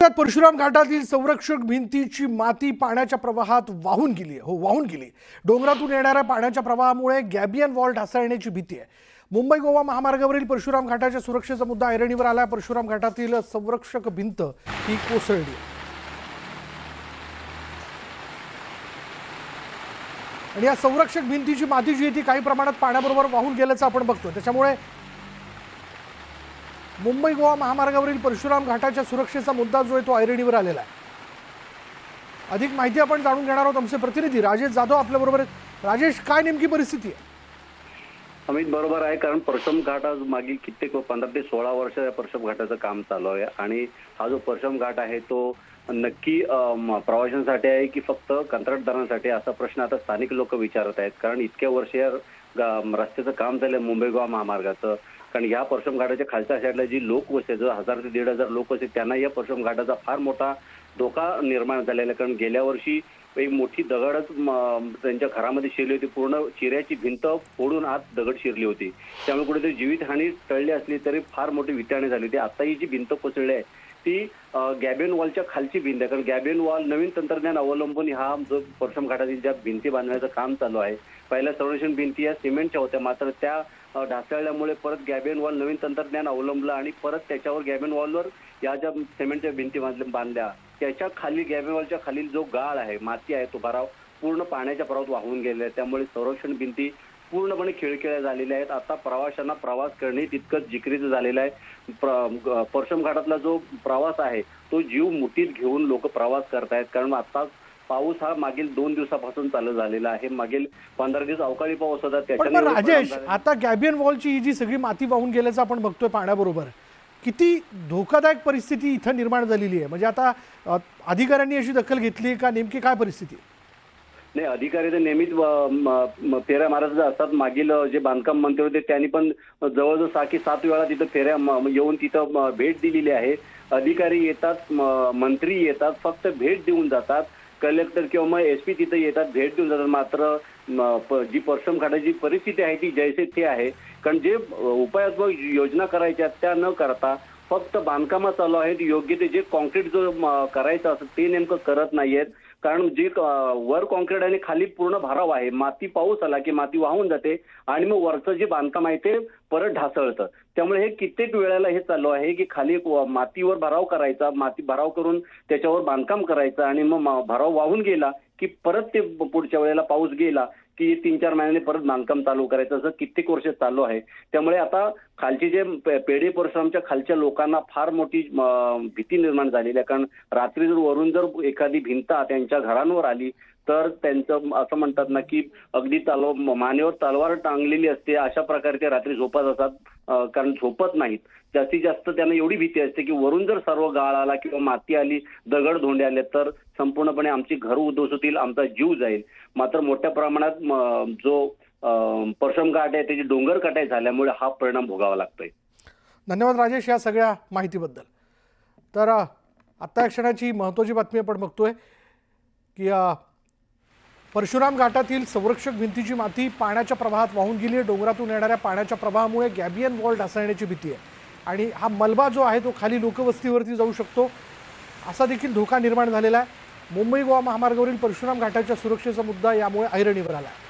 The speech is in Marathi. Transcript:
नुकताच परशुराम घाटातील संरक्षक भिंतीची माती पाण्याच्या प्रवाहात वाहून गेली वाहून गेली। डोंगरातून येणाऱ्या पाण्याच्या प्रवाहामुळे गॅबियन वॉल ढासळण्याची भीती आहे। मुंबई गोवा महामार्गावरील परशुराम घाटाच्या सुरक्षेचा मुद्दा ऐरणीवर आला। परशुराम घाटातील संरक्षक भिंत ही कोसळली आणि या संरक्षक भिंतीची माती जी ती काही प्रमाणात पाण्याबरोबर वाहून गेल्याचं आपण बघतो। त्याच्यामुळे मुंबई गोवा महामार्गावरील परशुराम घाटाच्या सुरक्षेचा मुद्दा जो आहे तो ऐरणीवर आलेला आहे। अधिक माहिती आपण जाणून घेणार आहोत। आमचे प्रतिनिधी राजेश जाधव आपल्या बरोबर आहेत। राजेश, काय नेमकी परिस्थिती आहे? अमित बरोबर आहे, कारण परशुराम घाट आज मागील कित्येक 15 ते 16 वर्ष या परशुराम घाटाचं काम चालू आहे आणि हा जो परशुराम घाट आहे तो नक्की प्रवाशांसाठी आहे की फक्त कंत्राटदारांसाठी असा प्रश्न आता स्थानिक लोक विचारत आहेत। कारण इतक्या वर्ष या रस्त्याचं काम झालं मुंबई गोवा महामार्गाचं, कारण या परशुराम घाटाच्या खालच्या साईडला जी लोकवस्ती आहे, 1000 ते 1500 लोकवस्ती, त्यांना या परशुराम घाटाचा फार मोठा धोका निर्माण झालेला आहे। कारण गेल्या वर्षी एक मोठी दगडच त्यांच्या घरामध्ये शिरली होती, पूर्ण चिऱ्याची भिंत फोडून आत दगड शिरली होती। त्यामुळे कुठेतरी जीवितहानी टळली असली तरी फार मोठी विटाणी झाली होती। आता ही जी भिंत कोसळली आहे ती गॅबियन वॉलच्या खालची भिंत आहे। कारण गॅबियन वॉल नवीन तंत्रज्ञान अवलंबून हा जो परशुराम घाटातील ज्या भिंती बांधण्याचं काम चालू आहे, पहिल्या संरक्षण भिंती या सिमेंटच्या होत्या, मात्र त्या ढासळल्यामुळे परत गॅबियन वॉल नवीन तंत्रज्ञान अवलंबलं आणि परत त्याच्यावर गॅबियन वॉलवर या ज्या सिमेंटच्या भिंती बांधल्या त्याच्या खाली गॅबियन वॉलच्या खालील जो गाळ आहे, माती आहे, तो भराव पूर्ण पाण्याच्या प्रवाहात वाहून गेलेला आहे। त्यामुळे संरक्षण भिंती पूर्णपणे खिळखिळ्या झालेल्या आहेत। आता प्रवाशांना प्रवास करणे तितकंच जिकिरीचं झालेलं आहे। परशुराम घाटातला जो प्रवास आहे तो जीव मुठीत घेऊन लोक प्रवास करतायत। कारण आता पाऊस हा मागील 2 दिवसापासून चालू झालेला आहे। मागील 15 दिवस अवकाळी पाऊस होता, त्याच्याने राजेश आता गॅबियन वॉलची ही जी सगळी माती वाहून गेल्याचं आपण बघतोय पाण्याबरोबर, किती धोकादायक परिस्थिती इथं निर्माण झालेली आहे। म्हणजे आता अधिकाऱ्यांनी अशी दखल घेतली का? नेमकी काय परिस्थिती? नाही, अधिकारी तर नेहमीच फेऱ्या मारत असतात। मागील जे बांधकाम मंत्री होते त्यांनी पण जवळजवळ 6 की 7 वेळा तिथं फेऱ्या येऊन तिथं भेट दिलेली आहे। अधिकारी येतात, मंत्री येतात, फक्त भेट देऊन जातात। कलेक्टर किंवा मग SP तिथे येतात, भेट देऊन जातात। मात्र जी परशुराम घाटाची परिस्थिती आहे ती जैसे थे आहे। कारण जे उपायात्मक योजना करायच्या त्या न करता फक्त बांधकाम चालू आहेत, योग्य ते जे कॉन्क्रीट जो करायचं असतं ते नेमकं करत नाहीयेत। कारण जे वर कॉन्क्रीट आणि खाली पूर्ण भराव आहे, माती पाऊस आला की माती वाहून जाते आणि मग वरचं जे बांधकाम आहे ते परत ढासळतं। त्यामुळे हे कित्येक वेळेला हे चालू आहे की खाली मातीवर भराव करायचा, माती भराव करून त्याच्यावर बांधकाम करायचं आणि मग भराव वाहून गेला की परत ते पुढच्या वेळेला पाऊस गेला की 3-4 महिन्यांनी परत बांधकाम चालू करायचं, असं कित्येक वर्ष चालू आहे। त्यामुळे आता खालचे जे पेढे परशुरामच्या खालच्या लोकांना फार मोठी भीती निर्माण झालेली आहे। कारण रात्री जर वरून जर एखादी भिंत त्यांच्या घरांवर आली तर त्यांचं असं म्हणतात ना की अगदी मानेवर तलवार टांगलेली असते, अशा प्रकारे ते रात्री झोपत असतात। कारण झोपत नाहीत, जास्तीत जास्त त्यांना एवढी भीती असते की वरून जर सर्व गाळ आला किंवा माती आली, दगड धोंडे आले तर संपूर्णपणे आमची घर उद्ध्वस्त होतील, आमचा जीव जाईल। मात्र मोठ्या प्रमाणात जो परशुराम घाट आहे त्याची डोंगर कटाई झाल्यामुळे हा परिणाम भोगावा लागतोय। धन्यवाद राजेश या सगळ्या माहितीबद्दल। तर आता या क्षणाची महत्त्वाची बातमी आपण बघतोय की परशुराम घाटातील संरक्षक भिंतीची माती पाण्याच्या प्रवाहात वाहून गेली आहे। डोंगरातून येणाऱ्या पाण्याच्या प्रवाहामुळे गॅबियन वॉल ढासळण्याची भीती आहे आणि हा मलबा जो आहे तो खाली लोकवस्तीवरती जाऊ शकतो, असा देखील धोका निर्माण झालेला आहे। मुंबई गोवा महामार्गावरील परशुराम घाटाच्या सुरक्षेचा मुद्दा यामुळे ऐरणीवर आला आहे।